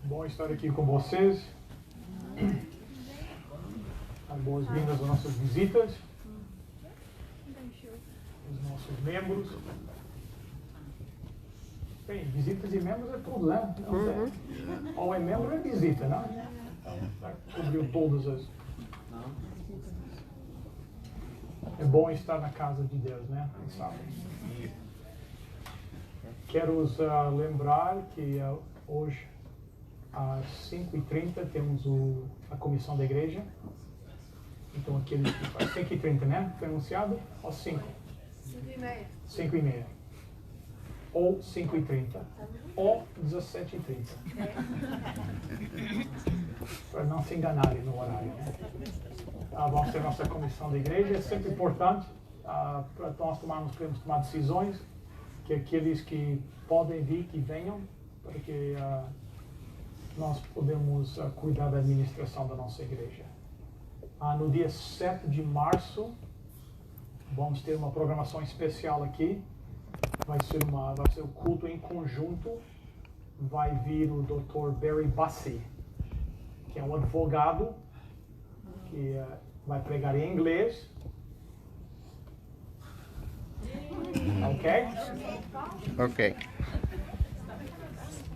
Bom estar aqui com vocês. Boas-vindas às nossas visitas, os nossos membros. Bem, visitas e membros é tudo, né? Ou é membro ou é visita, né? Já cobriu todas as... É bom estar na casa de Deus, né? Sabe? Quero os lembrar que hoje, às 5h30, temos a comissão da igreja. Então, aqueles que faz 5h30, né? Foi anunciado? Ou 5? 5h30. 5h30. Ou 5h30. Ou 17h30. Para não se enganarem no horário, né? Vamos ter nossa comissão da igreja. É sempre importante para nós podemos tomar decisões, que aqueles que podem vir, que venham, para que nós podemos cuidar da administração da nossa igreja. No dia 7 de março, vamos ter uma programação especial aqui. Vai ser o culto em conjunto. Vai vir o Dr. Barry Bussey, que é um advogado, que vai pregar em inglês. Ok? Ok.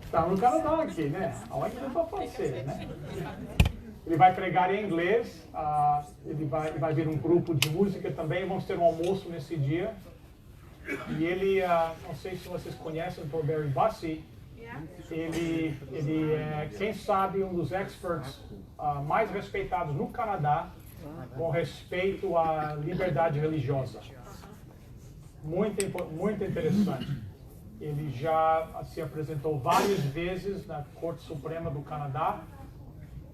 Está no Canadá aqui, né? Aonde que vai fazer, né? Ele vai pregar em inglês, ele vai vir um grupo de música também, vamos ter um almoço nesse dia. E ele, não sei se vocês conhecem o Dr. Barry Bussey, ele é, quem sabe, um dos experts mais respeitados no Canadá com respeito à liberdade religiosa. Muito interessante. Ele já se apresentou várias vezes na Corte Suprema do Canadá.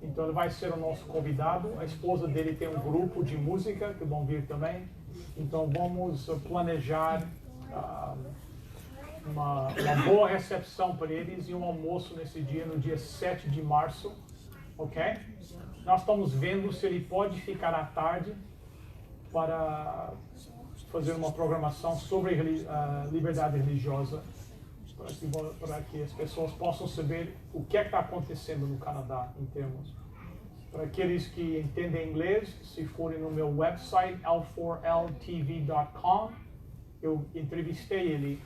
Então ele vai ser o nosso convidado. A esposa dele tem um grupo de música que vão vir também. Então vamos planejar uma boa recepção para eles e um almoço nesse dia, no dia 7 de março. Ok? Nós estamos vendo se ele pode ficar à tarde para fazer uma programação sobre liberdade religiosa, para que as pessoas possam saber o que é que está acontecendo no Canadá em termos. Para aqueles que entendem inglês, se forem no meu website, l4ltv.com, eu entrevistei ele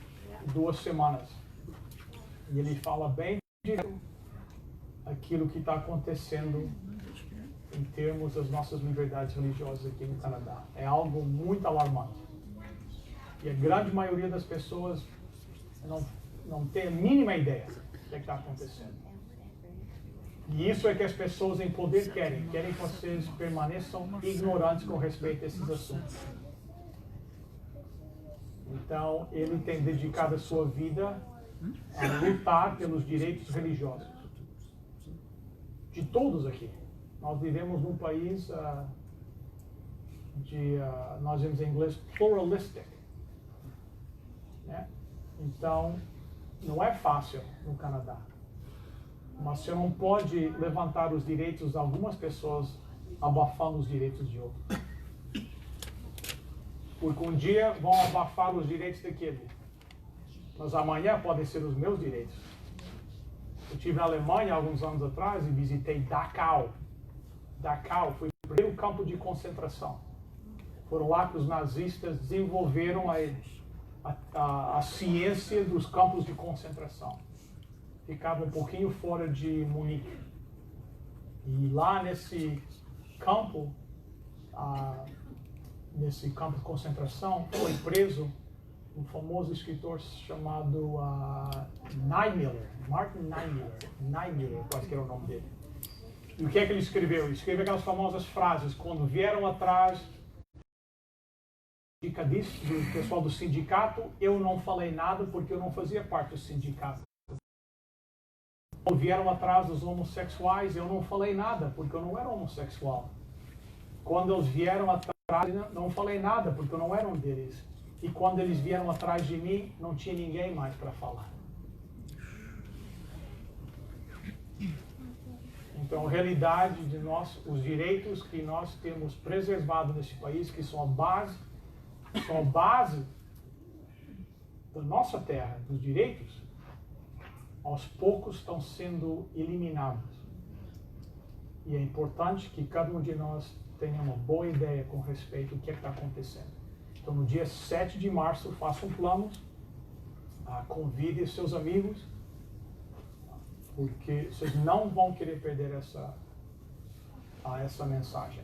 2 semanas. E ele fala bem direto aquilo que está acontecendo em termos das nossas liberdades religiosas aqui no Canadá. É algo muito alarmante. E a grande maioria das pessoas não tem a mínima ideia do que está acontecendo. E isso é que as pessoas em poder querem que vocês permaneçam ignorantes com respeito a esses assuntos. Então, ele tem dedicado a sua vida a lutar pelos direitos religiosos de todos aqui. Nós vivemos num país nós vemos em inglês pluralistic, né? Então, não é fácil no Canadá. Mas você não pode levantar os direitos de algumas pessoas abafando os direitos de outros. Porque um dia vão abafar os direitos daquele. Mas amanhã podem ser os meus direitos. Eu estive na Alemanha alguns anos atrás e visitei Dachau. Dachau foi o primeiro campo de concentração. Foram lá que os nazistas desenvolveram a ciência dos campos de concentração. Ficava um pouquinho fora de Munique. E lá nesse campo de concentração, foi preso um famoso escritor chamado Niemöller, Martin Niemöller, quase que era o nome dele. E o que é que ele escreveu? Ele escreveu aquelas famosas frases: quando vieram atrás do pessoal do sindicato, eu não falei nada porque eu não fazia parte do sindicato. Quando vieram atrás dos homossexuais, eu não falei nada porque eu não era homossexual. Quando eles vieram atrás, não falei nada porque eu não era um deles. E quando eles vieram atrás de mim, não tinha ninguém mais para falar. Então, a realidade de nós, os direitos que nós temos preservado nesse país, que são a base da nossa terra, dos direitos, aos poucos estão sendo eliminados. E é importante que cada um de nós tenha uma boa ideia com respeito ao que está acontecendo. Então, no dia 7 de março, façam planos, convide seus amigos, porque vocês não vão querer perder essa mensagem.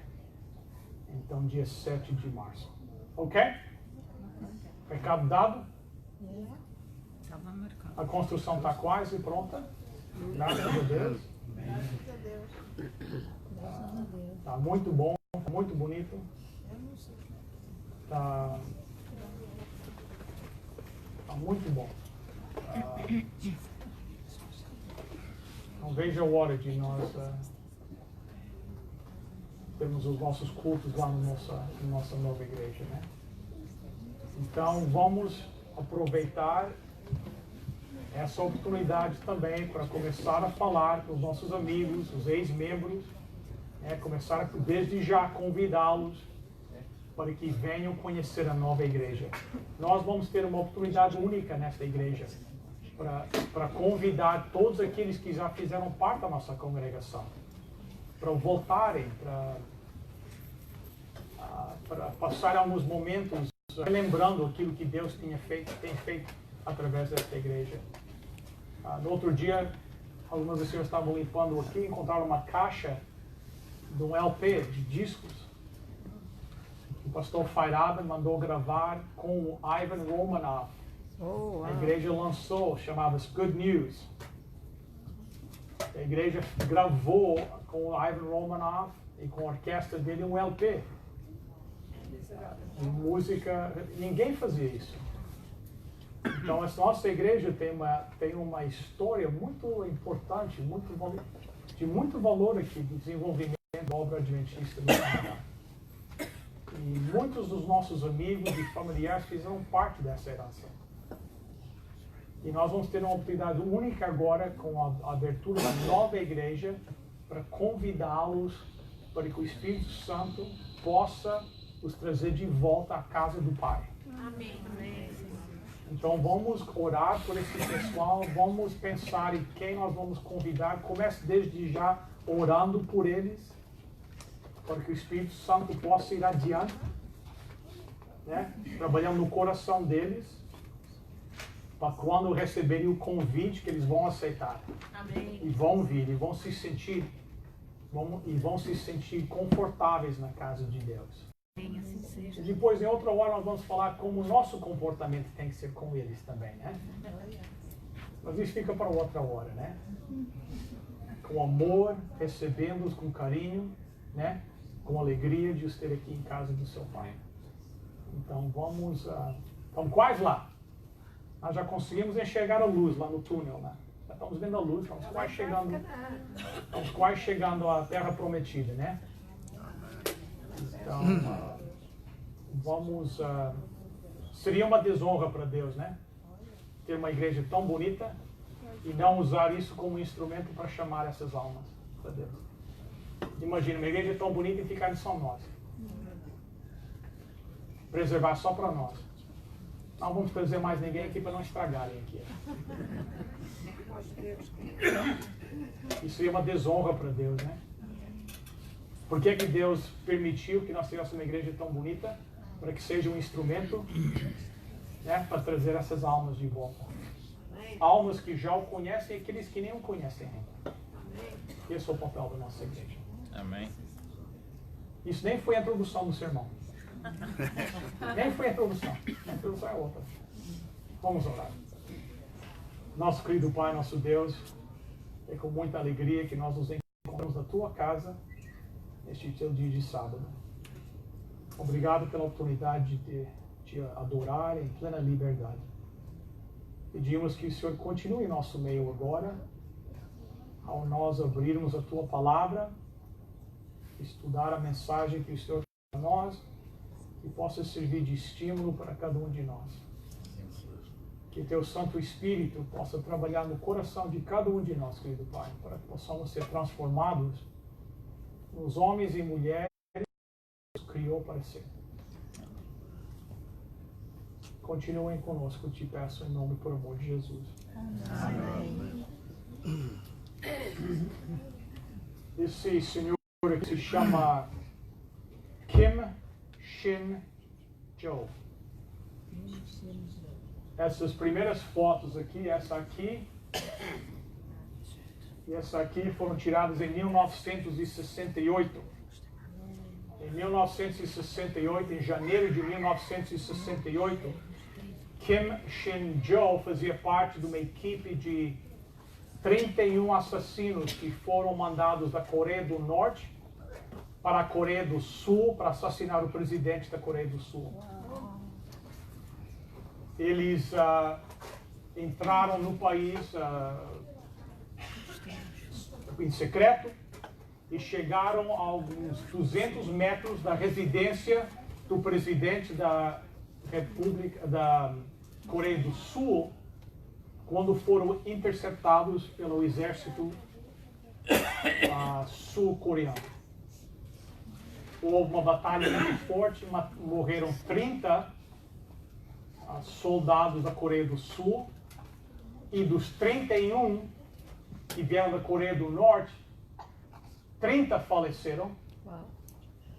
Então, dia 7 de março. Ok? Recado dado? A construção está quase pronta. Graças a Deus. Está muito bom, muito bonito. Está muito bom. Não veja a hora de nós termos os nossos cultos lá na nossa nova igreja, né? Então vamos aproveitar essa oportunidade também para começar a falar com os nossos amigos, os ex-membros, começar desde já convidá-los para que venham conhecer a nova igreja. Nós vamos ter uma oportunidade única nesta igreja para convidar todos aqueles que já fizeram parte da nossa congregação para voltarem, para passar alguns momentos lembrando aquilo que Deus tem feito através desta igreja. No outro dia, algumas das senhoras estavam limpando aqui e encontraram uma caixa de um LP de discos. O pastor Fairada mandou gravar com o Ivan Romanoff. Oh, wow. A igreja lançou, chamava-se Good News. A igreja gravou com o Ivan Romanoff e com a orquestra dele um LP. música, ninguém fazia isso. Então, a nossa igreja tem uma história muito importante, de muito valor aqui, de desenvolvimento da obra adventista do Canadá. E muitos dos nossos amigos e familiares fizeram parte dessa herança. E nós vamos ter uma oportunidade única agora, com a abertura da nova igreja, para convidá-los para que o Espírito Santo possa os trazer de volta à casa do Pai. Amém. Então vamos orar por esse pessoal, vamos pensar em quem nós vamos convidar. Comece desde já orando por eles, para que o Espírito Santo possa ir adiante, né? Trabalhando no coração deles, para quando receberem o convite que eles vão aceitar. Amém. E vão vir, e vão se sentir confortáveis na casa de Deus. Assim seja. E depois, em outra hora, nós vamos falar como o nosso comportamento tem que ser com eles também, né? Mas isso fica para outra hora, né? Com amor, recebendo-os com carinho, né? Com alegria de os ter aqui em casa do seu Pai. Então, estamos quase lá. Nós já conseguimos enxergar a luz lá no túnel, né? Já estamos vendo a luz, estamos quase chegando à Terra Prometida, né? Então, seria uma desonra para Deus, né? Ter uma igreja tão bonita e não usar isso como instrumento para chamar essas almas para Deus. Imagina, uma igreja tão bonita e ficar só nós. Preservar só para nós. Não vamos trazer mais ninguém aqui para não estragarem aqui. Isso seria uma desonra para Deus, né? Por que Deus permitiu que nós tivéssemos uma igreja tão bonita? Para que seja um instrumento, né, para trazer essas almas de volta. Almas que já o conhecem e aqueles que nem o conhecem ainda. Esse é o papel da nossa igreja. Amém. Isso nem foi a introdução do sermão. Nem foi a introdução. A introdução é outra. Vamos orar. Nosso querido Pai, nosso Deus, é com muita alegria que nós nos encontramos na Tua casa neste teu dia de sábado. Obrigado pela oportunidade de te adorar em plena liberdade. Pedimos que o Senhor continue em nosso meio agora, ao nós abrirmos a Tua palavra, estudar a mensagem que o Senhor fez para nós, e possa servir de estímulo para cada um de nós. Que Teu Santo Espírito possa trabalhar no coração de cada um de nós, querido Pai, para que possamos ser transformados nos homens e mulheres que Deus criou para ser. continuem conosco, te peço em nome e por amor de Jesus. Amém. Esse senhor que se chama Kim Shin-jo. Essas primeiras fotos aqui, essa aqui e essa aqui foram tiradas em 1968. Em 1968, em janeiro de 1968, Kim Shin-jo fazia parte de uma equipe de 31 assassinos que foram mandados da Coreia do Norte para a Coreia do Sul para assassinar o presidente da Coreia do Sul. Eles entraram no país em secreto e chegaram a alguns 200 metros da residência do presidente da República da Coreia do Sul, quando foram interceptados pelo exército sul-coreano. Houve uma batalha muito forte, morreram 30 soldados da Coreia do Sul, e dos 31 que vieram da Coreia do Norte, 30 faleceram. Uau.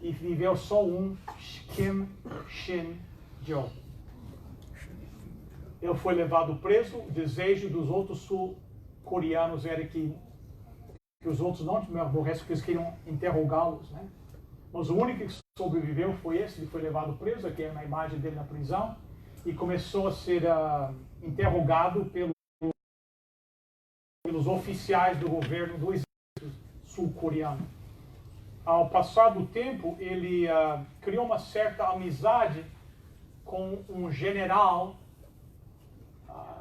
E viveu só um, Kim Shin-jo. Ele foi levado preso. O desejo dos outros sul-coreanos era que os outros não morressem, porque eles queriam interrogá-los, né? Mas o único que sobreviveu foi esse. Ele foi levado preso, aqui é a imagem dele na prisão, e começou a ser interrogado pelos oficiais do governo do exército sul-coreano. Ao passar do tempo, ele criou uma certa amizade com um general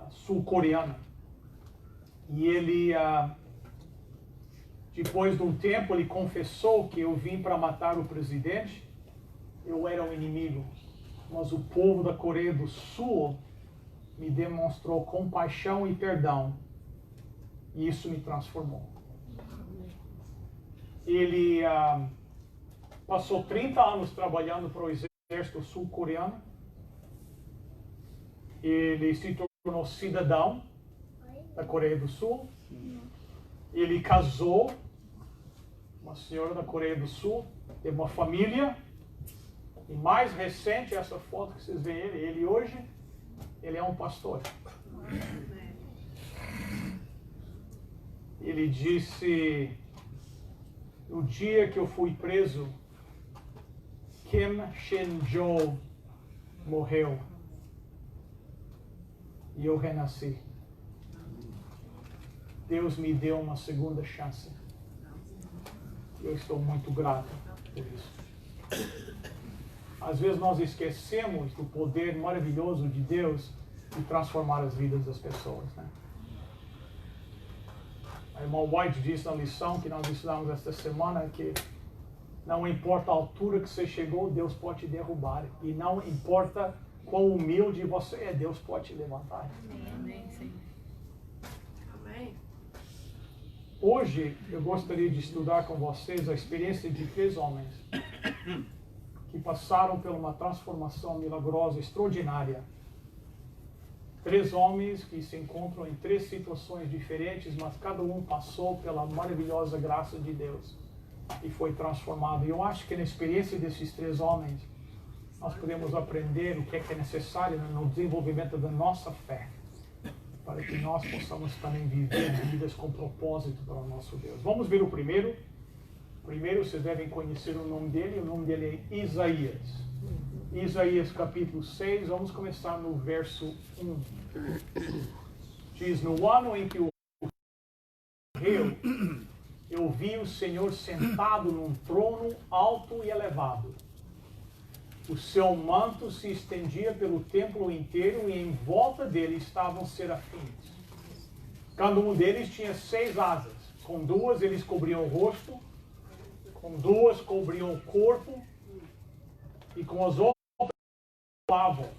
sul-coreano. E ele, depois de um tempo, ele confessou que eu vim para matar o presidente, eu era um inimigo. Mas o povo da Coreia do Sul me demonstrou compaixão e perdão. E isso me transformou. Ele passou 30 anos trabalhando para o exército sul-coreano. Ele se tornou cidadão da Coreia do Sul. Ele casou uma senhora da Coreia do Sul, teve uma família. E mais recente, essa foto que vocês veem ele hoje, ele é um pastor. Ele disse: no dia que eu fui preso, Kim Shin-jo morreu. E eu renasci. Deus me deu uma segunda chance. Eu estou muito grato por isso. Às vezes nós esquecemos do poder maravilhoso de Deus de transformar as vidas das pessoas, né? A irmã White disse na lição que nós estudamos esta semana que não importa a altura que você chegou, Deus pode te derrubar. E não importa quão humilde você é, Deus pode te levantar. Amém, sim. Amém. Hoje eu gostaria de estudar com vocês a experiência de 3 homens que passaram por uma transformação milagrosa, extraordinária. 3 homens que se encontram em 3 situações diferentes, mas cada um passou pela maravilhosa graça de Deus e foi transformado. E eu acho que na experiência desses 3 homens, nós podemos aprender o que é necessário no desenvolvimento da nossa fé, para que nós possamos também viver vidas com propósito para o nosso Deus. Vamos ver o primeiro. Primeiro, vocês devem conhecer o nome dele é Isaías. Isaías capítulo 6, vamos começar no verso 1. Diz: no ano em que o morreu, eu vi o Senhor sentado num trono alto e elevado. O seu manto se estendia pelo templo inteiro e em volta dele estavam serafins. Cada um deles tinha 6 asas. Com 2 eles cobriam o rosto, com 2 cobriam o corpo e com as outras voavam.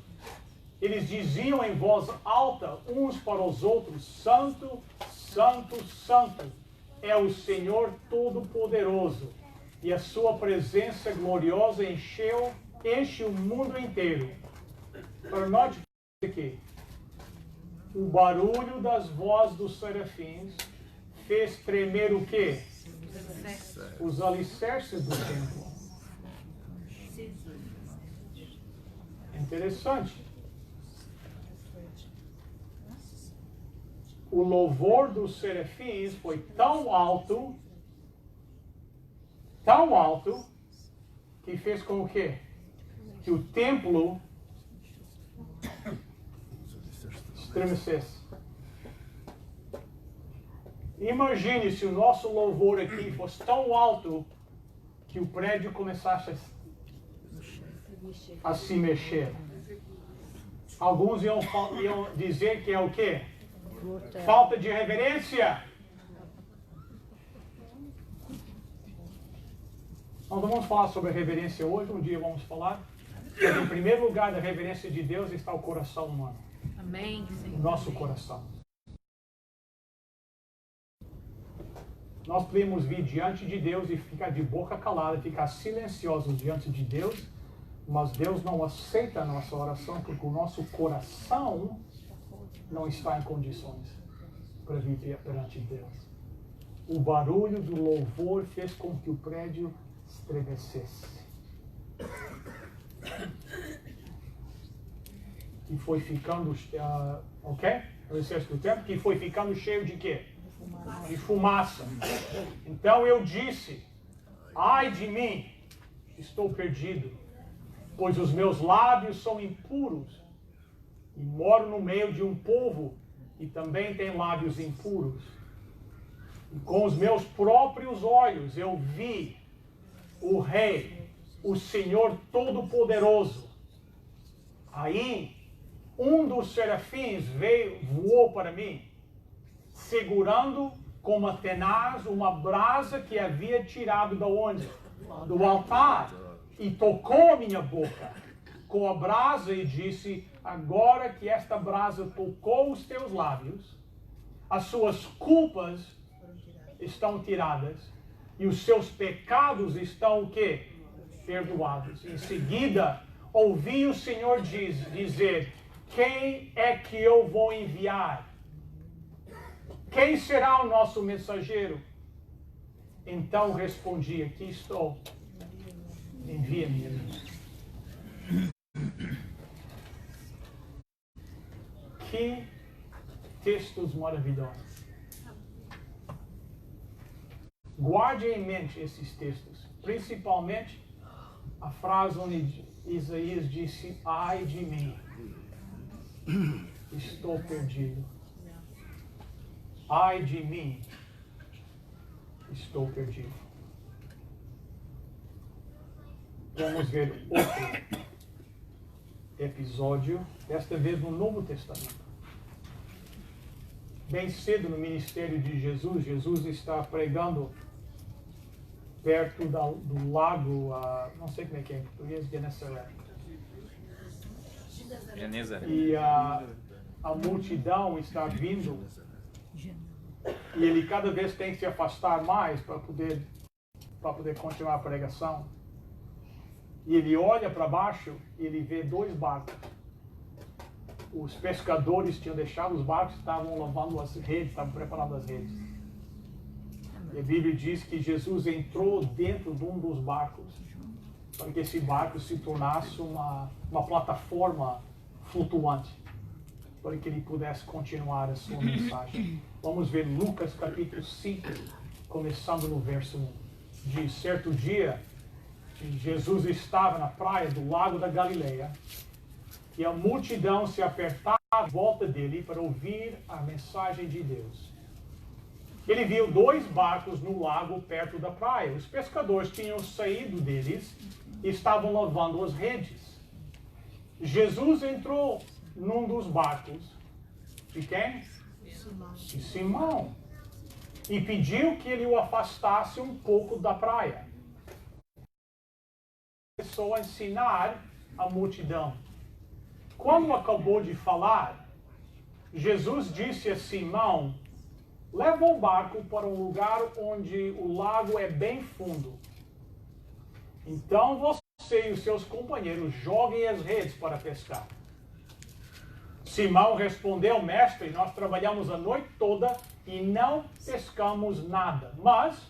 Eles diziam em voz alta uns para os outros: Santo, Santo, Santo é o Senhor Todo-Poderoso, e a sua presença gloriosa enche o mundo inteiro. Para nós aqui. O barulho das vozes dos serafins fez tremer o quê? Os alicerces do templo. Interessante. O louvor dos serafins foi tão alto, que fez com que o templo estremecesse. Imagine se o nosso louvor aqui fosse tão alto que o prédio começasse a se mexer. Alguns iam dizer que é o quê? Falta de reverência. Nós não vamos falar sobre a reverência hoje, um dia vamos falar. Mas em primeiro lugar da reverência de Deus está o coração humano. Amém, Senhor. Nosso coração. Nós podemos vir diante de Deus e ficar de boca calada, ficar silenciosos diante de Deus, mas Deus não aceita a nossa oração porque o nosso coração não está em condições para viver perante Deus. O barulho do louvor fez com que o prédio estremecesse. E foi ficando, o exército do templo, que foi ficando cheio de quê? De fumaça. Então eu disse, ai de mim, estou perdido, pois os meus lábios são impuros, e moro no meio de um povo que também tem lábios impuros. E com os meus próprios olhos eu vi o Rei, o Senhor Todo-Poderoso. Aí, um dos serafins voou para mim, segurando com uma tenaz uma brasa que havia tirado da onde? Do altar, e tocou a minha boca com a brasa e disse, agora que esta brasa tocou os teus lábios, as suas culpas estão tiradas e os seus pecados estão o quê? Perdoados. Em seguida, ouvi o Senhor dizer, quem é que eu vou enviar? Quem será o nosso mensageiro? Então respondi, aqui estou, envia-me a mim. Que textos maravilhosos. Guarde em mente esses textos, principalmente a frase onde Isaías disse, ai de mim, estou perdido. Ai de mim, estou perdido. Vamos ver outro episódio, desta vez no Novo Testamento. Bem cedo no ministério de Jesus, Jesus está pregando perto do lago, não sei como é que é em português, Genezaré. E a multidão está vindo e ele cada vez tem que se afastar mais para poder continuar a pregação. E ele olha para baixo e ele vê dois barcos. Os pescadores tinham deixado os barcos, estavam lavando as redes, estavam preparando as redes. E a Bíblia diz que Jesus entrou dentro de um dos barcos para que esse barco se tornasse uma plataforma flutuante, para que ele pudesse continuar a sua mensagem. Vamos ver Lucas capítulo 5, começando no verso 1. Diz, certo dia, Jesus estava na praia do lago da Galileia e a multidão se apertava à volta dele para ouvir a mensagem de Deus. Ele viu dois barcos no lago perto da praia. Os pescadores tinham saído deles e estavam lavando as redes. Jesus entrou num dos barcos. De quem? De Simão. E pediu que ele o afastasse um pouco da praia. Começou a ensinar a multidão. Quando acabou de falar, Jesus disse a Simão, leva o barco para um lugar onde o lago é bem fundo. Então você e os seus companheiros joguem as redes para pescar. Simão respondeu, mestre, nós trabalhamos a noite toda e não pescamos nada. Mas,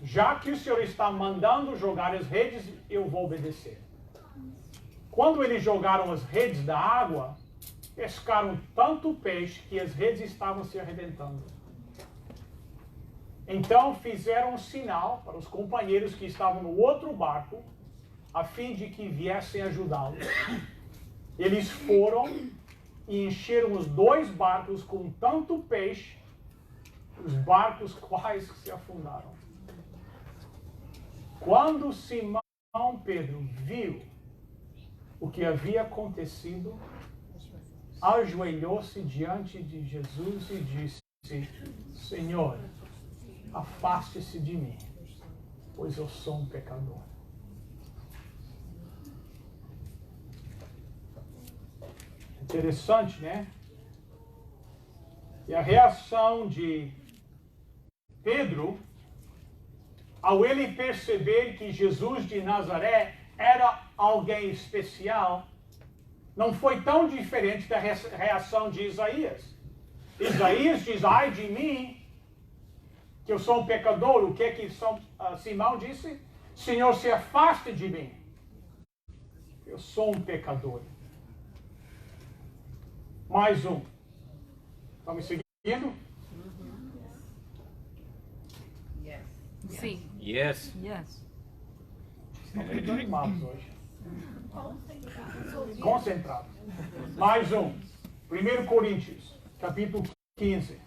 já que o Senhor está mandando jogar as redes, eu vou obedecer. Quando eles jogaram as redes da água, pescaram tanto peixe que as redes estavam se arrebentando. Então fizeram um sinal para os companheiros que estavam no outro barco, a fim de que viessem ajudá-los. Eles foram e encheram os 2 barcos com tanto peixe, os barcos quase se afundaram. Quando Simão Pedro viu o que havia acontecido, ajoelhou-se diante de Jesus e disse, Senhor, afaste-se de mim, pois eu sou um pecador. Interessante, né? E a reação de Pedro, ao ele perceber que Jesus de Nazaré era alguém especial, não foi tão diferente da reação de Isaías. Isaías diz, ai de mim, que eu sou um pecador. O que é que Simão disse? Senhor, se afaste de mim. Eu sou um pecador. Mais um. Estão me seguindo? Sim. Yes. Yes. Estão meio animados hoje. Concentrados. Mais um. 1 Coríntios, capítulo 15.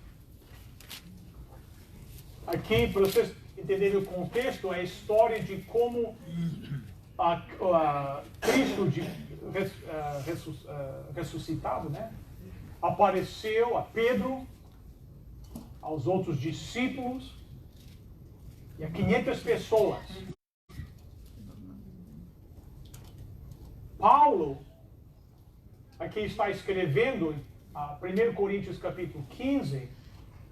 Aqui, para vocês entenderem o contexto, é a história de como Cristo ressuscitado, né? Apareceu a Pedro, aos outros discípulos e a 500 pessoas. Paulo, aqui está escrevendo 1 Coríntios capítulo 15,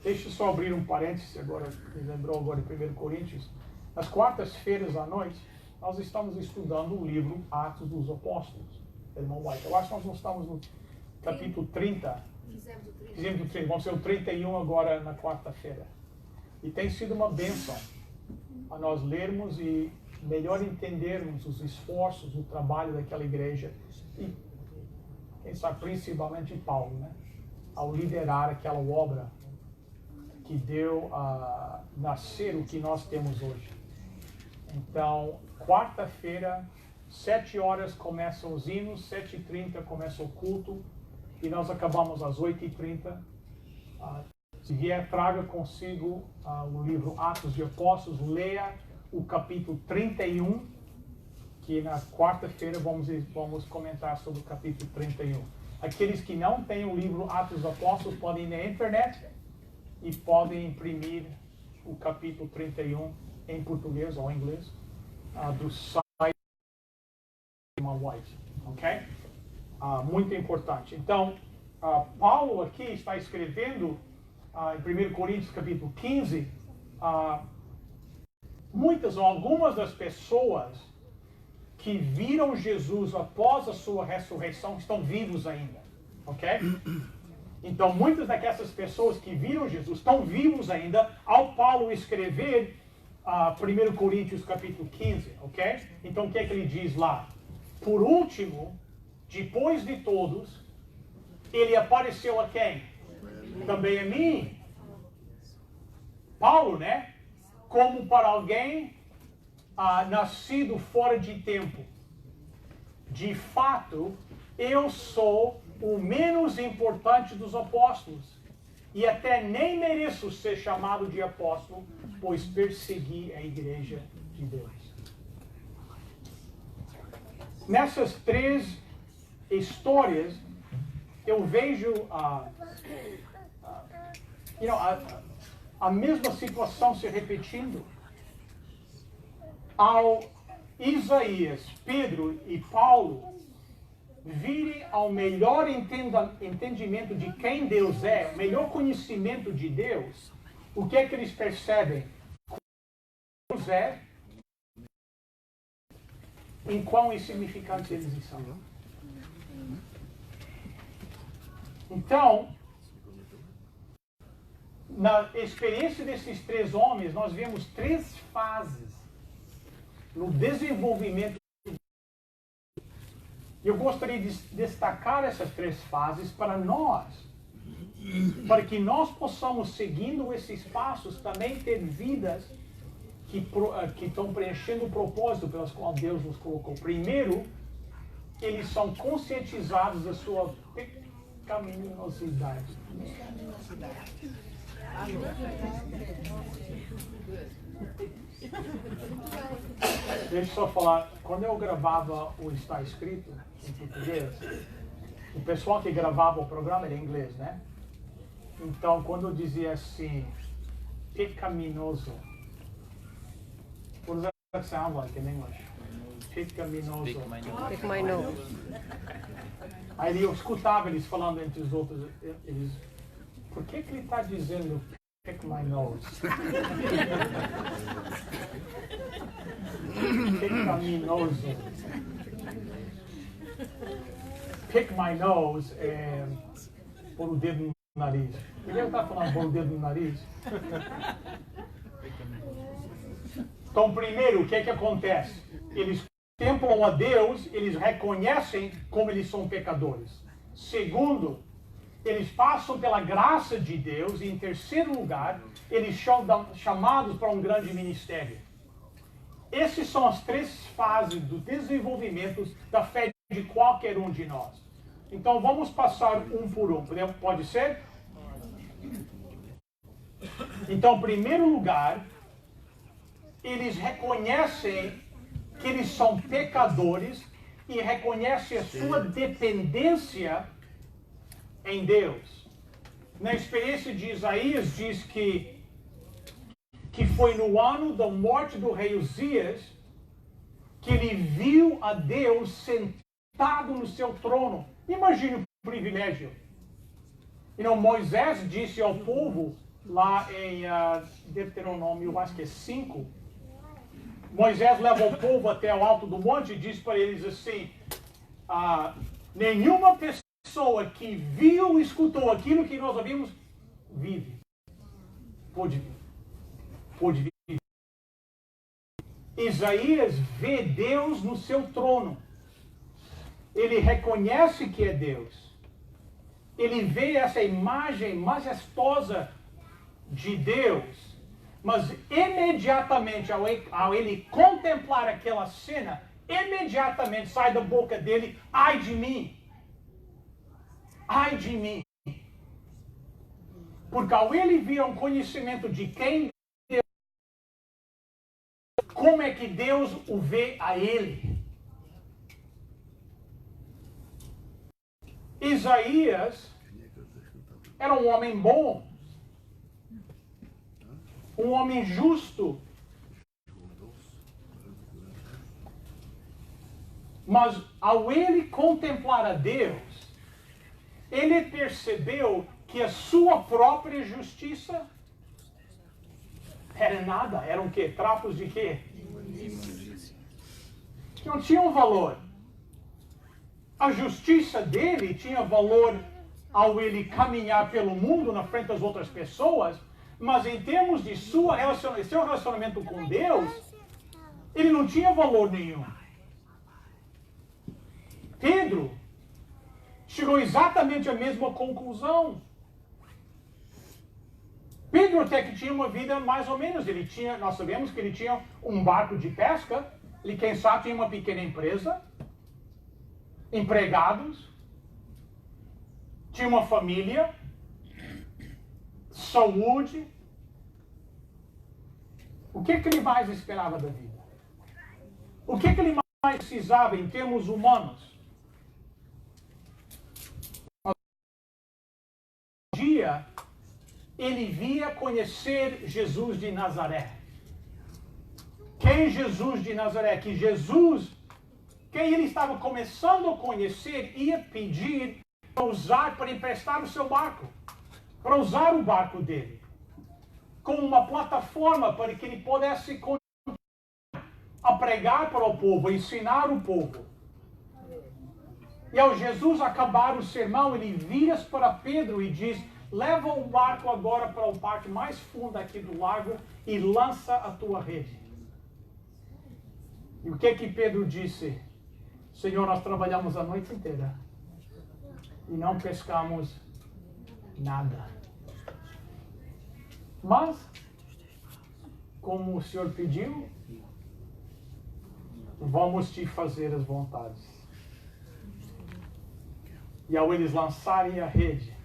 deixa eu só abrir um parênteses, agora me lembrou agora de 1 Coríntios. Nas quartas-feiras à noite, nós estamos estudando o livro Atos dos Apóstolos, irmão White. Eu acho que nós não estamos no capítulo 30. Fizemos o 30. Vamos ser o 31 agora na quarta-feira. E tem sido uma bênção a nós lermos e melhor entendermos os esforços, o trabalho daquela igreja e, quem sabe, principalmente Paulo, né? Ao liderar aquela obra que deu a nascer o que nós temos hoje. Então, quarta-feira, 7 horas começam os hinos, 7h30 começa o culto e nós acabamos às 8h30. Se vier, traga consigo o livro Atos de Apóstolos, leia o capítulo 31, que na quarta-feira vamos comentar sobre o capítulo 31. Aqueles que não têm o livro Atos dos Apóstolos podem ir na internet e podem imprimir o capítulo 31 em português ou em inglês do site de White, ok? Muito importante. Então, Paulo aqui está escrevendo em 1 Coríntios capítulo 15, muitas ou algumas das pessoas que viram Jesus após a sua ressurreição estão vivos ainda, ok? Então, muitas daquelas pessoas que viram Jesus estão vivos ainda ao Paulo escrever 1 Coríntios capítulo 15, ok? Então, o que é que ele diz lá? Por último, depois de todos, ele apareceu a quem? Também a mim. Paulo, né? Como para alguém nascido fora de tempo. De fato, eu sou o menos importante dos apóstolos. E até nem mereço ser chamado de apóstolo, pois persegui a igreja de Deus. Nessas 3 histórias, eu vejo a mesma situação se repetindo. Ao Isaías, Pedro e Paulo virem ao melhor entendimento de quem Deus é, o melhor conhecimento de Deus, o que é que eles percebem? Deus é, em quão insignificantes eles são. Então, na experiência desses três homens, nós vemos três fases no desenvolvimento. Eu gostaria de destacar essas três fases para nós, para que nós possamos, seguindo esses passos, também ter vidas que estão preenchendo o propósito pelas qual Deus nos colocou. Primeiro, eles são conscientizados da sua pecaminosidade. Deixa eu só falar, quando eu gravava o Está Escrito em português, o pessoal que gravava o programa era em inglês, né? Então, quando eu dizia assim, pecaminoso, what does that sound like in English? Pecaminoso. Pick my nose. Aí eu escutava eles falando entre os outros, eles, por que ele está dizendo pick my nose? Pecaminoso. Pick my nose é pôr o dedo no nariz. Por que ele está falando pôr o dedo no nariz? Então, primeiro, o que é que acontece? Eles contemplam a Deus, eles reconhecem como eles são pecadores. Segundo, eles passam pela graça de Deus. E em terceiro lugar, eles são chamados para um grande ministério. Essas são as três fases do desenvolvimento da fé de qualquer um de nós. Então vamos passar um por um. Pode ser? Então, em primeiro lugar, eles reconhecem que eles são pecadores e reconhecem a sua dependência em Deus. Na experiência de Isaías diz que foi no ano da morte do rei Uzias que ele viu a Deus sentado no seu trono. Imagine o privilégio. Moisés disse ao povo, lá em Deuteronômio, eu acho que é 5, Moisés leva o povo até o alto do monte e diz para eles assim, nenhuma pessoa que viu e escutou aquilo que nós ouvimos, vive. Pode viver. Isaías vê Deus no seu trono. Ele reconhece que é Deus. Ele vê essa imagem majestosa de Deus. Mas imediatamente, ao ele contemplar aquela cena, imediatamente sai da boca dele, ai de mim. Ai de mim. Porque ao ele vir um conhecimento de quem Deus, como é que Deus o vê a ele? Isaías era um homem bom, um homem justo, mas ao ele contemplar a Deus, ele percebeu que a sua própria justiça era nada. Eram o quê? Trapos de quê? Que não tinham valor. A justiça dele tinha valor ao ele caminhar pelo mundo na frente das outras pessoas, mas em termos de seu relacionamento com Deus, ele não tinha valor nenhum. Pedro chegou exatamente à mesma conclusão. Pedro até que tinha uma vida mais ou menos, nós sabemos que ele tinha um barco de pesca, ele quem sabe tinha uma pequena empresa, empregados, tinha uma família, saúde. O que ele mais esperava da vida? O que ele mais precisava em termos humanos? Um dia, ele via conhecer Jesus de Nazaré. Quem Jesus de Nazaré? Que Jesus, quem ele estava começando a conhecer, ia pedir para emprestar o seu barco, para usar o barco dele, como uma plataforma para que ele pudesse continuar a pregar para o povo, a ensinar o povo. E ao Jesus acabar o sermão, ele vira para Pedro e diz: leva o barco agora para o parte mais fundo aqui do lago e lança a tua rede. E o que Pedro disse? Senhor, nós trabalhamos a noite inteira e não pescamos nada. Mas, como o Senhor pediu, vamos te fazer as vontades. E ao eles lançarem a rede,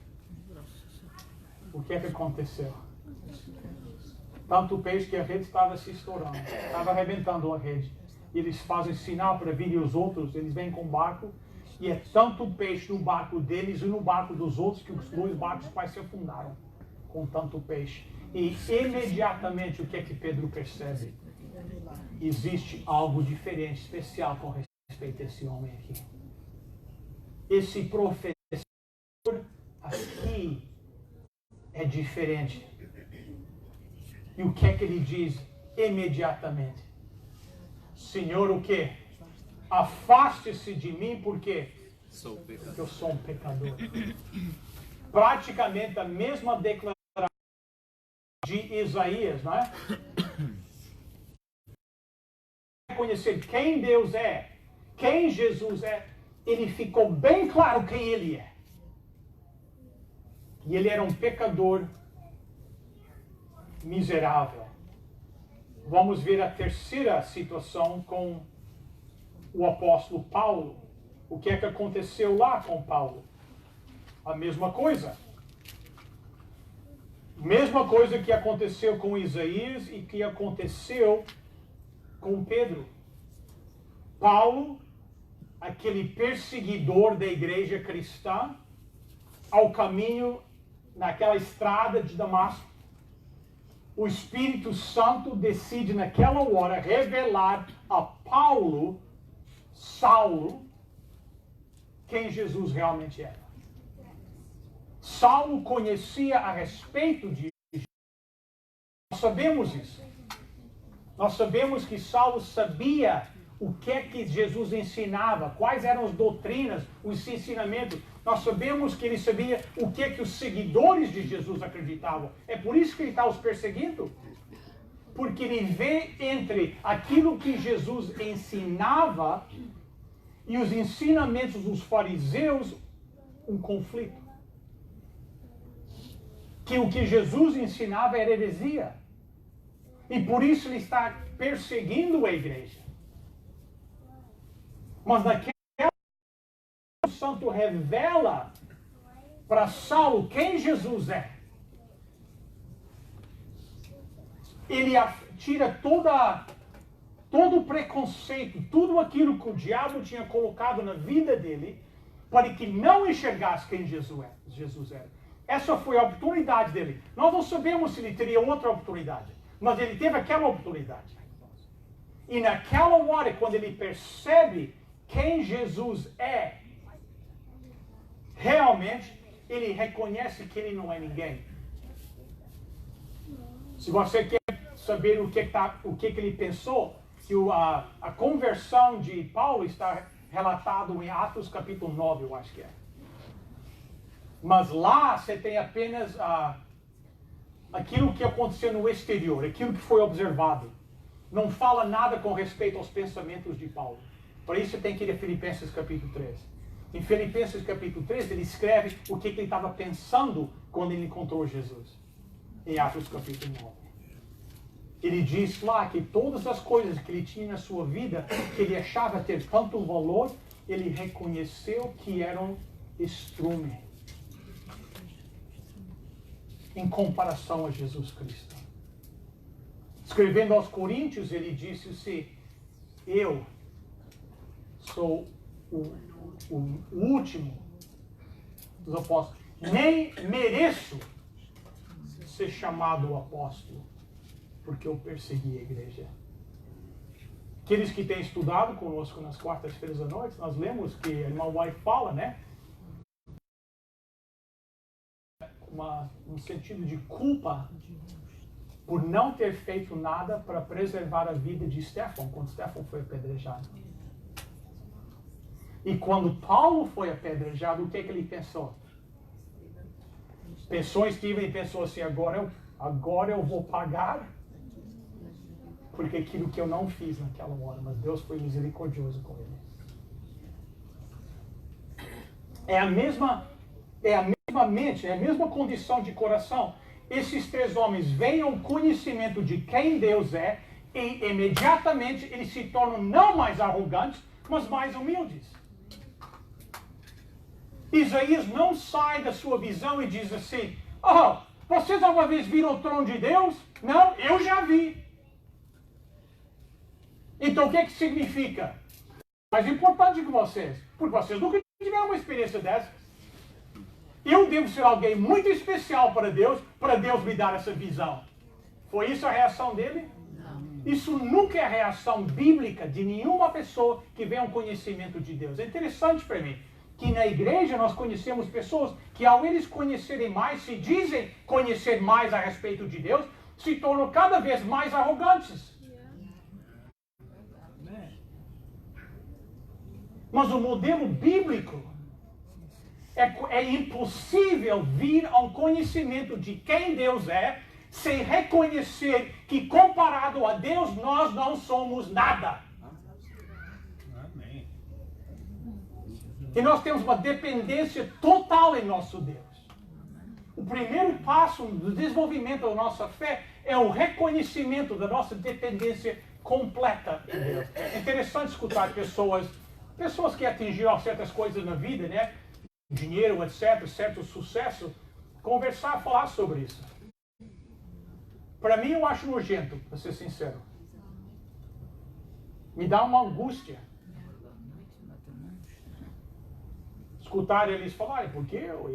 o que aconteceu? Tanto o peixe que a rede estava se estourando, estava arrebentando a rede. E eles fazem sinal para vir e os outros, eles vêm com o barco, e é tanto peixe no barco deles e no barco dos outros que os dois barcos quase se afundaram com tanto peixe. E imediatamente o que Pedro percebe? Existe algo diferente, especial com respeito a esse homem aqui. Esse professor aqui é diferente. E o que ele diz imediatamente? Senhor, o que? Afaste-se de mim, por quê? Porque eu sou um pecador. Praticamente a mesma declaração de Isaías, não é? Conhecer quem Deus é, quem Jesus é, ele ficou bem claro quem ele é. E ele era um pecador miserável. Vamos ver a terceira situação com o apóstolo Paulo. O que aconteceu lá com Paulo? A mesma coisa. Mesma coisa que aconteceu com Isaías e que aconteceu com Pedro. Paulo, aquele perseguidor da igreja cristã, ao caminho naquela estrada de Damasco, o Espírito Santo decide naquela hora revelar a Paulo, Saulo, quem Jesus realmente era. Saulo conhecia a respeito de Jesus. Nós sabemos isso. Nós sabemos que Saulo sabia o que Jesus ensinava, quais eram as doutrinas, os ensinamentos. Nós sabemos que ele sabia o que os seguidores de Jesus acreditavam. É por isso que ele está os perseguindo. Porque ele vê entre aquilo que Jesus ensinava e os ensinamentos dos fariseus um conflito. Que o que Jesus ensinava era heresia. E por isso ele está perseguindo a igreja. Mas naquela o Santo revela para Saulo quem Jesus é. Ele tira todo o preconceito, tudo aquilo que o diabo tinha colocado na vida dele, para que não enxergasse quem Jesus era. Essa foi a oportunidade dele. Nós não sabemos se ele teria outra oportunidade, mas ele teve aquela oportunidade. E naquela hora, quando ele percebe quem Jesus é, realmente, ele reconhece que ele não é ninguém. Se você quer saber o que ele pensou, que a conversão de Paulo está relatado em Atos capítulo 9, eu acho que é. Mas lá você tem apenas aquilo que aconteceu no exterior, aquilo que foi observado. Não fala nada com respeito aos pensamentos de Paulo. Por isso você tem que ir a Filipenses capítulo 3. Em Filipenses capítulo 3, ele escreve o que ele estava pensando quando ele encontrou Jesus. Em Atos capítulo 9. Ele diz lá que todas as coisas que ele tinha na sua vida, que ele achava ter tanto valor, ele reconheceu que eram estrume em comparação a Jesus Cristo. Escrevendo aos Coríntios, ele disse assim: eu sou o último dos apóstolos, nem mereço ser chamado apóstolo, porque eu persegui a igreja. Aqueles que têm estudado conosco nas quartas-feiras à noite, nós lemos que a irmã White fala, né? Um sentido de culpa por não ter feito nada para preservar a vida de Stefan, quando Stefan foi apedrejado. E quando Paulo foi apedrejado, o que ele pensou? Pensou em Stephen e pensou assim, agora eu vou pagar porque aquilo que eu não fiz naquela hora, mas Deus foi misericordioso com ele. É a mesma mente, é a mesma condição de coração. Esses três homens veem o conhecimento de quem Deus é e imediatamente eles se tornam não mais arrogantes, mas mais humildes. Isaías não sai da sua visão e diz assim, vocês alguma vez viram o trono de Deus? Não, eu já vi. Então o que significa? Mais importante que vocês, porque vocês nunca tiveram uma experiência dessa. Eu devo ser alguém muito especial para Deus me dar essa visão. Foi isso a reação dele? Não. Isso nunca é a reação bíblica de nenhuma pessoa que vê um conhecimento de Deus. É interessante para mim que na igreja nós conhecemos pessoas que ao eles conhecerem mais, se dizem conhecer mais a respeito de Deus, se tornam cada vez mais arrogantes. Mas o modelo bíblico é impossível vir a um conhecimento de quem Deus é sem reconhecer que comparado a Deus nós não somos nada. Amém. E nós temos uma dependência total em nosso Deus. O primeiro passo do desenvolvimento da nossa fé é o reconhecimento da nossa dependência completa em Deus. É interessante escutar pessoas que atingiram certas coisas na vida, né? Dinheiro, etc., certo sucesso, conversar, falar sobre isso. Para mim, eu acho nojento, para ser sincero. Me dá uma angústia. Escutar eles falarem, porque eu.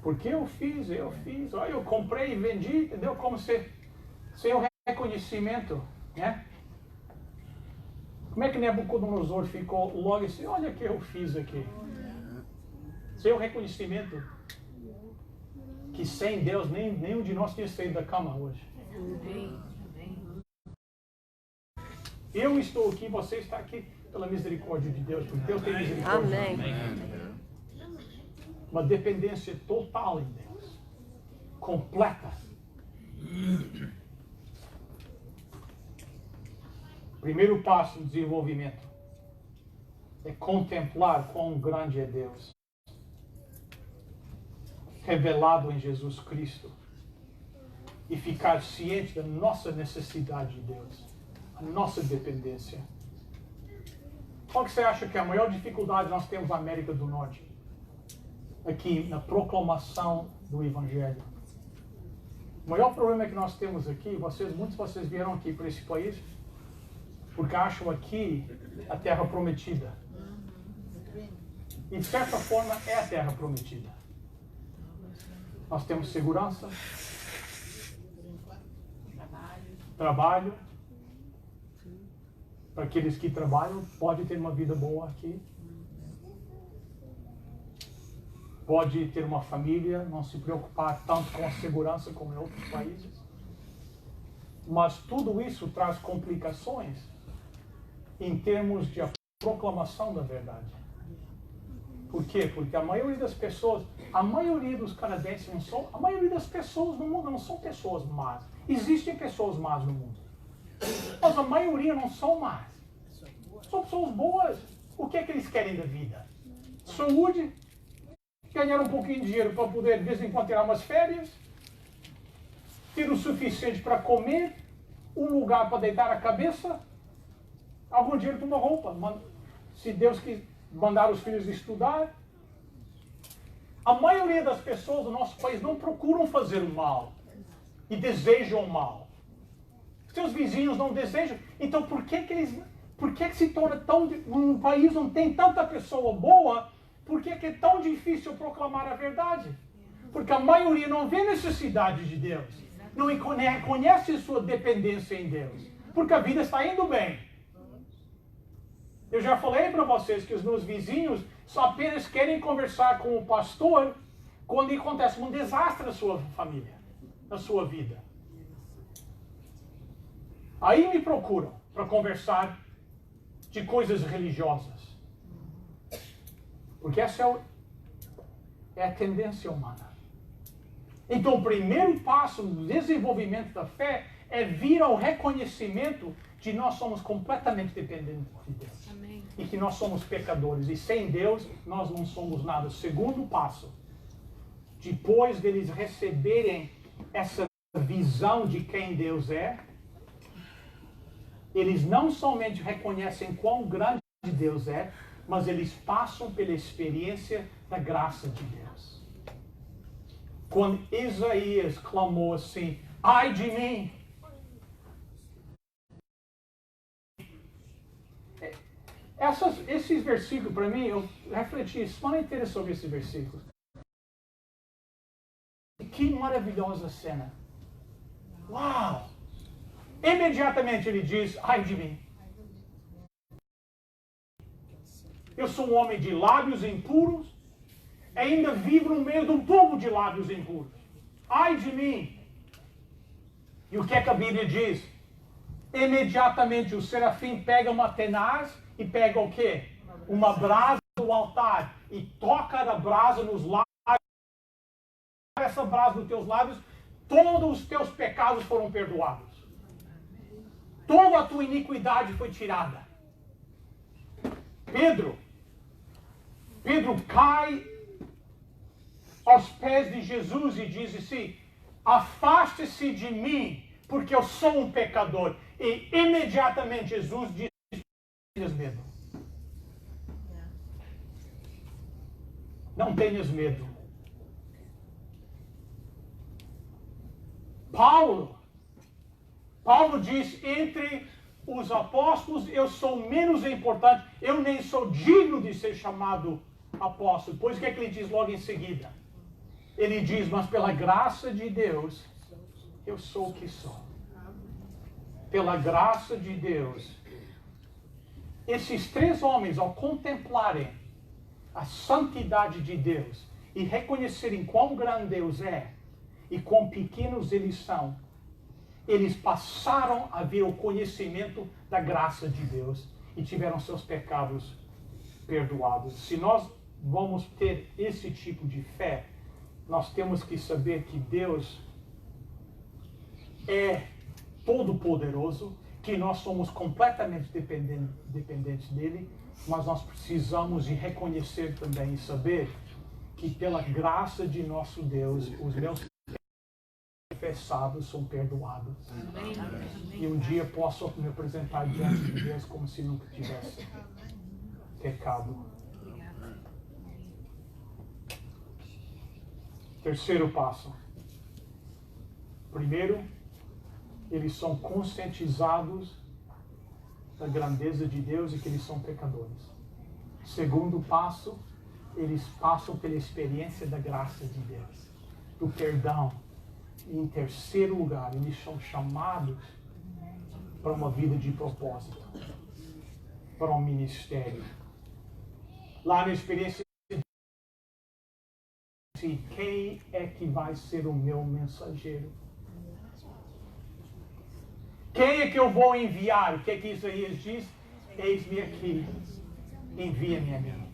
Porque eu fiz. Olha, eu comprei e vendi, entendeu? Como sem o reconhecimento, né? Como é que Nabucodonosor ficou logo assim, olha o que eu fiz aqui. Sem o reconhecimento que sem Deus nenhum de nós tinha saído da cama hoje. Eu estou aqui, você está aqui pela misericórdia de Deus, porque Deus tem misericórdia. Amém. Uma dependência total em Deus. Completa. Primeiro passo no desenvolvimento é contemplar quão grande é Deus, revelado em Jesus Cristo, e ficar ciente da nossa necessidade de Deus, a nossa dependência. Qual que você acha que é a maior dificuldade que nós temos na América do Norte? Aqui, na proclamação do Evangelho. O maior problema que nós temos aqui, muitos de vocês vieram aqui para esse país porque acham aqui a terra prometida. E de certa forma é a terra prometida. Nós temos segurança, trabalho. Para aqueles que trabalham, pode ter uma vida boa aqui. Pode ter uma família, não se preocupar tanto com a segurança como em outros países. Mas tudo isso traz complicações em termos de proclamação da verdade. Por quê? Porque a maioria das pessoas, a maioria dos canadenses não são, a maioria das pessoas no mundo não são pessoas más. Existem pessoas más no mundo. Mas a maioria não são más. São pessoas boas. O que é que eles querem da vida? Saúde, ganhar um pouquinho de dinheiro para poder de vez em quando tirar umas férias, ter o suficiente para comer, um lugar para deitar a cabeça, algum dinheiro para uma roupa. Se Deus quiser mandar os filhos estudar. A maioria das pessoas do nosso país não procuram fazer o mal e desejam o mal. Seus vizinhos não desejam. Então por que se torna tão... Um país não tem tanta pessoa boa, por que é tão difícil proclamar a verdade? Porque a maioria não vê necessidade de Deus. Não reconhece sua dependência em Deus. Porque a vida está indo bem. Eu já falei para vocês que os meus vizinhos só apenas querem conversar com o pastor quando acontece um desastre na sua família, na sua vida. Aí me procuram para conversar de coisas religiosas. Porque essa é a tendência humana. Então, o primeiro passo no desenvolvimento da fé é vir ao reconhecimento de nós somos completamente dependentes de Deus. Amém. E que nós somos pecadores. E sem Deus, nós não somos nada. Segundo passo, depois deles receberem essa visão de quem Deus é, eles não somente reconhecem quão grande Deus é, mas eles passam pela experiência da graça de Deus. Quando Isaías clamou assim, ai de mim! Esses versículos, para mim, eu refleti a semana inteira sobre esses versículos. Que maravilhosa cena! Uau! Imediatamente ele diz, ai de mim! Eu sou um homem de lábios impuros, ainda vivo no meio de um povo de lábios impuros. Ai de mim! E o que é que a Bíblia diz? Imediatamente o serafim pega uma tenaz e pega o quê? Uma brasa do altar e toca a brasa nos lábios. Essa brasa nos teus lábios, todos os teus pecados foram perdoados. Toda a tua iniquidade foi tirada. Pedro cai aos pés de Jesus e diz assim, afaste-se de mim, porque eu sou um pecador. E imediatamente Jesus diz, não tenhas medo. Não tenhas medo. Paulo diz, entre os apóstolos eu sou menos importante, eu nem sou digno de ser chamado apóstolo. Pois o que é que ele diz logo em seguida? Ele diz, mas pela graça de Deus, eu sou o que sou. Pela graça de Deus. Esses três homens, ao contemplarem a santidade de Deus e reconhecerem quão grande Deus é e quão pequenos eles são, eles passaram a ver o conhecimento da graça de Deus e tiveram seus pecados perdoados. Se nós vamos ter esse tipo de fé, nós temos que saber que Deus é todo-poderoso, que nós somos completamente dependentes dele, mas nós precisamos de reconhecer também e saber que pela graça de nosso Deus, os meus pecados são perdoados. Amém. E um dia posso me apresentar diante de Deus como se nunca tivesse pecado. Terceiro passo. Primeiro, eles são conscientizados da grandeza de Deus e que eles são pecadores. Segundo passo, eles passam pela experiência da graça de Deus, do perdão. E em terceiro lugar, eles são chamados para uma vida de propósito, para um ministério. Lá na experiência, quem é que vai ser o meu mensageiro? Quem é que eu vou enviar? O que é que Isaías diz? Eis-me aqui, envia-me a mim.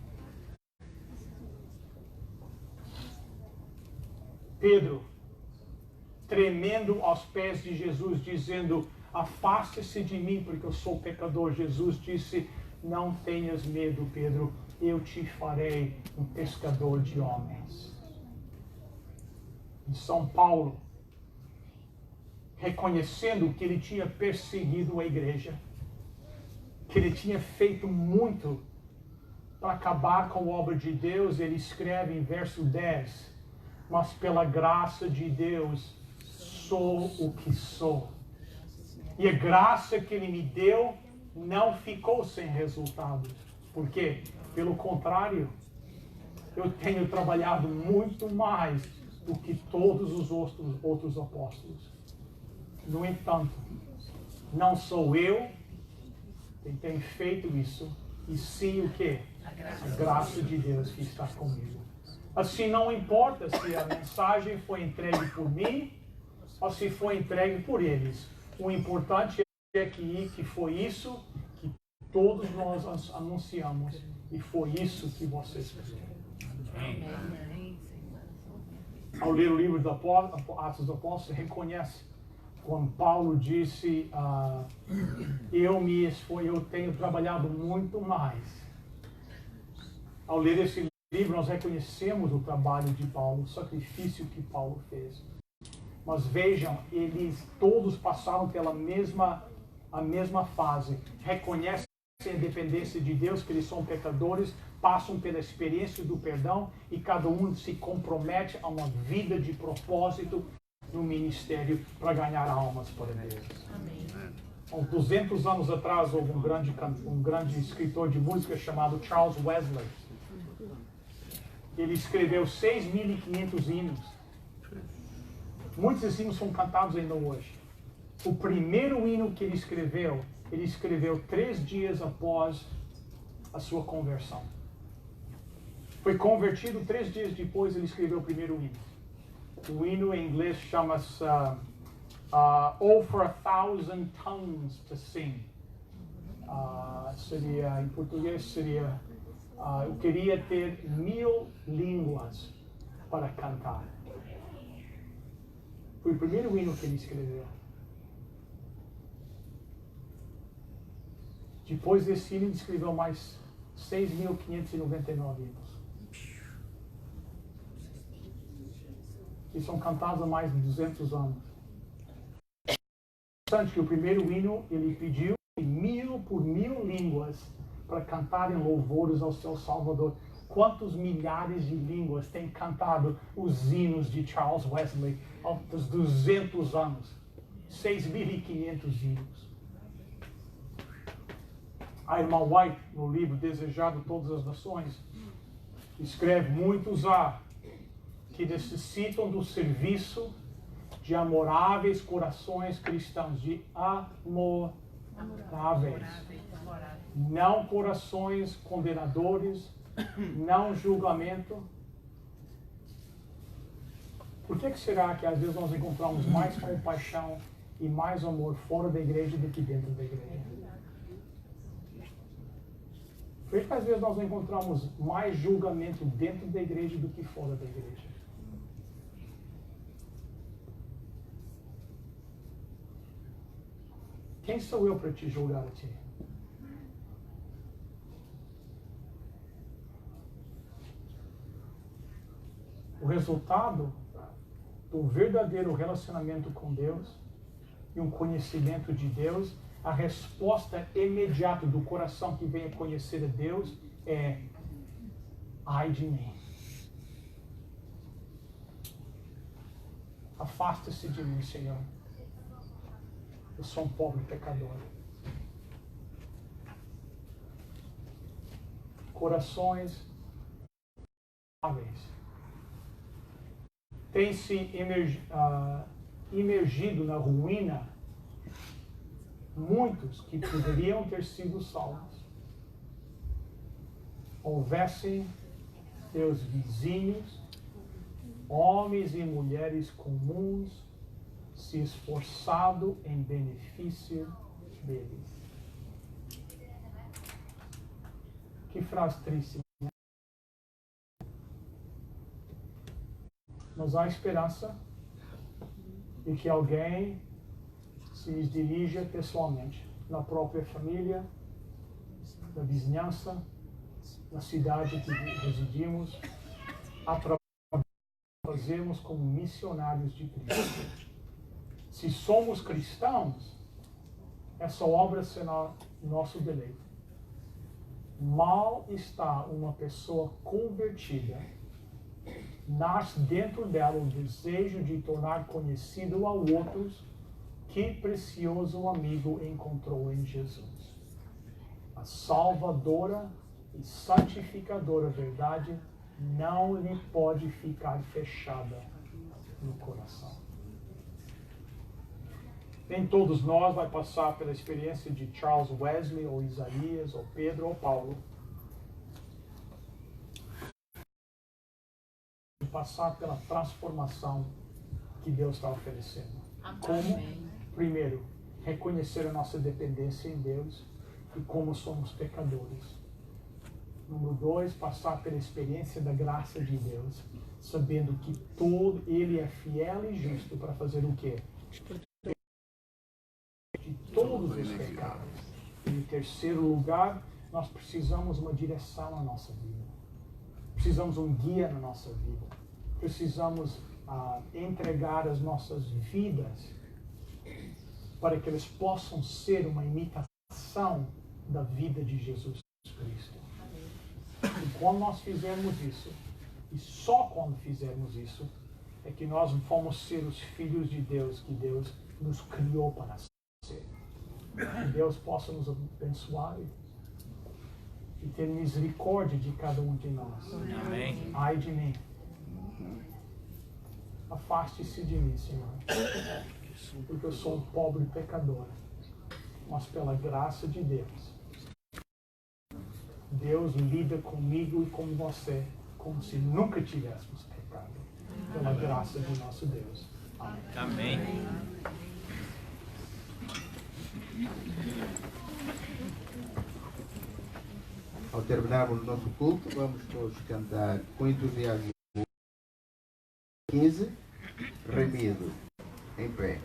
Pedro, tremendo aos pés de Jesus, dizendo, afaste-se de mim, porque eu sou pecador. Jesus disse, não tenhas medo, Pedro, eu te farei um pescador de homens. Em São Paulo, reconhecendo que ele tinha perseguido a igreja, que ele tinha feito muito para acabar com a obra de Deus, ele escreve em verso 10, mas pela graça de Deus sou o que sou. E a graça que ele me deu não ficou sem resultados. Por quê? Pelo contrário, eu tenho trabalhado muito mais do que todos os outros apóstolos. No entanto, não sou eu quem tem feito isso, e sim o quê? A graça de Deus que está comigo. Assim, não importa se a mensagem foi entregue por mim ou se foi entregue por eles. O importante é que foi isso que todos nós anunciamos, e foi isso que vocês fizeram. Amém, Senhor. Ao ler o livro do Atos dos Apóstolos, reconhece quando Paulo disse, eu tenho trabalhado muito mais. Ao ler esse livro, nós reconhecemos o trabalho de Paulo, o sacrifício que Paulo fez. Mas vejam, eles todos passaram pela a mesma fase. Reconhecem a dependência de Deus, que eles são pecadores, passam pela experiência do perdão e cada um se compromete a uma vida de propósito no ministério para ganhar almas para Deus. Amém. Há uns 200 anos atrás, houve um grande escritor de música chamado Charles Wesley. Ele escreveu 6.500 hinos. Muitos desses hinos são cantados ainda hoje. O primeiro hino que ele escreveu 3 dias após a sua conversão. Foi convertido 3 dias depois, ele escreveu o primeiro hino. O hino em inglês chama-se Oh, for a Thousand Tongues to Sing. Em português seria eu queria ter 1000 línguas para cantar. Foi o primeiro hino que ele escreveu. Depois desse hino, ele escreveu mais 6.599 hinos. Que são cantados há mais de 200 anos. É interessante que o primeiro hino, ele pediu 1000 por 1000 línguas para cantarem louvores ao seu Salvador. Quantos milhares de línguas têm cantado os hinos de Charles Wesley há 200 anos? 6.500 hinos. A irmã White, no livro Desejado Todas as Nações, escreve: muitos há que necessitam do serviço de amoráveis corações cristãos, de amoráveis. Não corações condenadores, não julgamento. Por que será que às vezes nós encontramos mais compaixão e mais amor fora da igreja do que dentro da igreja? Por que às vezes nós encontramos mais julgamento dentro da igreja do que fora da igreja? Quem sou eu para te julgar a ti? O resultado do verdadeiro relacionamento com Deus e um conhecimento de Deus, a resposta imediata do coração que vem a conhecer a Deus é: ai de mim. Afasta-se de mim, Senhor. Eu sou um pobre pecador. Corações amáveis têm se imergido na ruína muitos que poderiam ter sido salvos. Houvessem seus vizinhos, homens e mulheres comuns, se esforçado em benefício deles. Que frase triste. Mas há esperança de que alguém se lhes dirija pessoalmente, na própria família, na vizinhança, na cidade que residimos, a fazermos como missionários de Cristo. Se somos cristãos, essa obra será nosso deleite. Mal está uma pessoa convertida, nasce dentro dela o desejo de tornar conhecido a outros que precioso amigo encontrou em Jesus. A salvadora e santificadora verdade não lhe pode ficar fechada no coração. Nem todos nós vai passar pela experiência de Charles Wesley, ou Isaías, ou Pedro, ou Paulo. Passar pela transformação que Deus está oferecendo. Como? Primeiro, reconhecer a nossa dependência em Deus e como somos pecadores. Número 2, passar pela experiência da graça de Deus, sabendo que Ele é fiel e justo para fazer o quê? De todos os pecados. E em terceiro lugar, nós precisamos uma direção na nossa vida. Precisamos um guia na nossa vida. Precisamos entregar as nossas vidas para que eles possam ser uma imitação da vida de Jesus Cristo. E quando nós fizermos isso, e só quando fizermos isso, é que nós vamos ser os filhos de Deus que Deus nos criou para ser. Que Deus possa nos abençoar e ter misericórdia de cada um de nós. Amém. Ai de mim. Afaste-se de mim, Senhor, porque eu sou um pobre pecador, mas pela graça de Deus, Deus lida comigo e com você como se nunca tivéssemos pecado, pela graça de nosso Deus. Amém. Amém. Ao terminarmos o nosso culto, vamos todos cantar com entusiasmo 15, remido, em pé.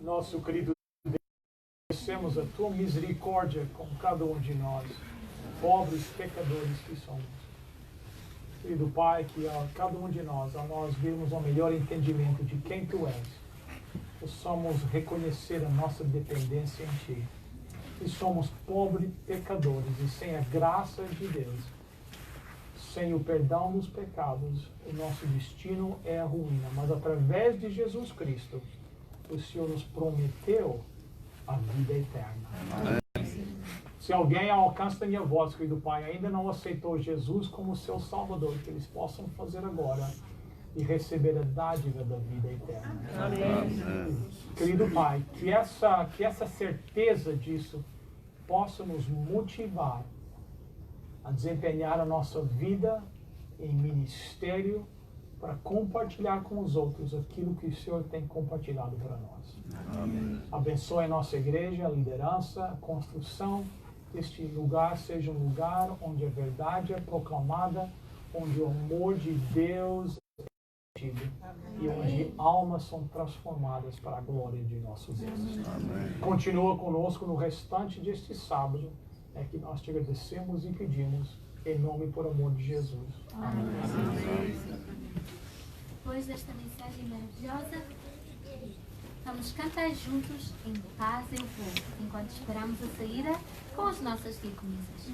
Nosso querido Deus, agradecemos a tua misericórdia com cada um de nós, pobres pecadores que somos. Querido Pai, que a cada um de nós, a nós virmos um melhor entendimento de quem Tu és, possamos reconhecer a nossa dependência em Ti. E somos pobres pecadores e sem a graça de Deus, sem o perdão dos pecados, o nosso destino é a ruína. Mas através de Jesus Cristo, o Senhor nos prometeu a vida eterna. Se alguém ao alcance da minha voz, querido Pai, ainda não aceitou Jesus como seu Salvador, que eles possam fazer agora e receber a dádiva da vida eterna. Amém. Querido Pai, que essa certeza disso possa nos motivar a desempenhar a nossa vida em ministério para compartilhar com os outros aquilo que o Senhor tem compartilhado para nós. Amém. Abençoe a nossa igreja, a liderança, a construção. Este lugar seja um lugar onde a verdade é proclamada, onde o amor de Deus é tido e onde almas são transformadas para a glória de nosso Deus. Amém. Continua conosco no restante deste sábado, é que nós te agradecemos e pedimos, em nome e por amor de Jesus. Depois desta mensagem maravilhosa, vamos cantar juntos em paz eu vou, enquanto esperamos a saída com as nossas diaconisas.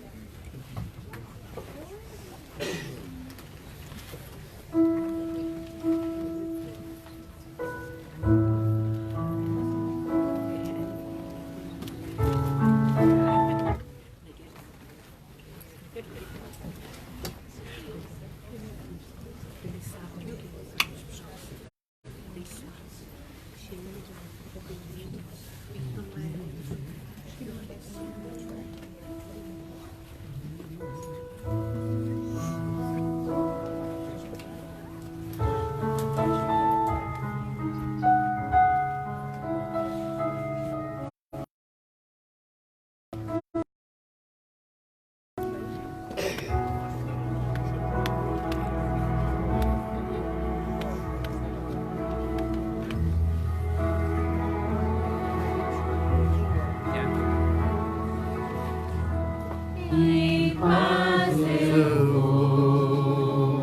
Em paz eu vou,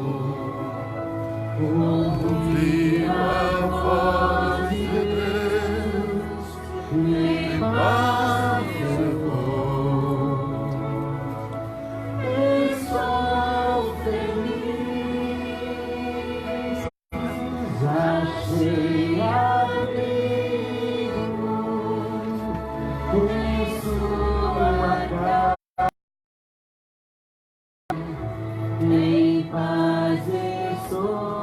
ouvir a voz de Deus. Em paz eu vou, estou feliz, achei abrigo em sua casa. Em paz estou.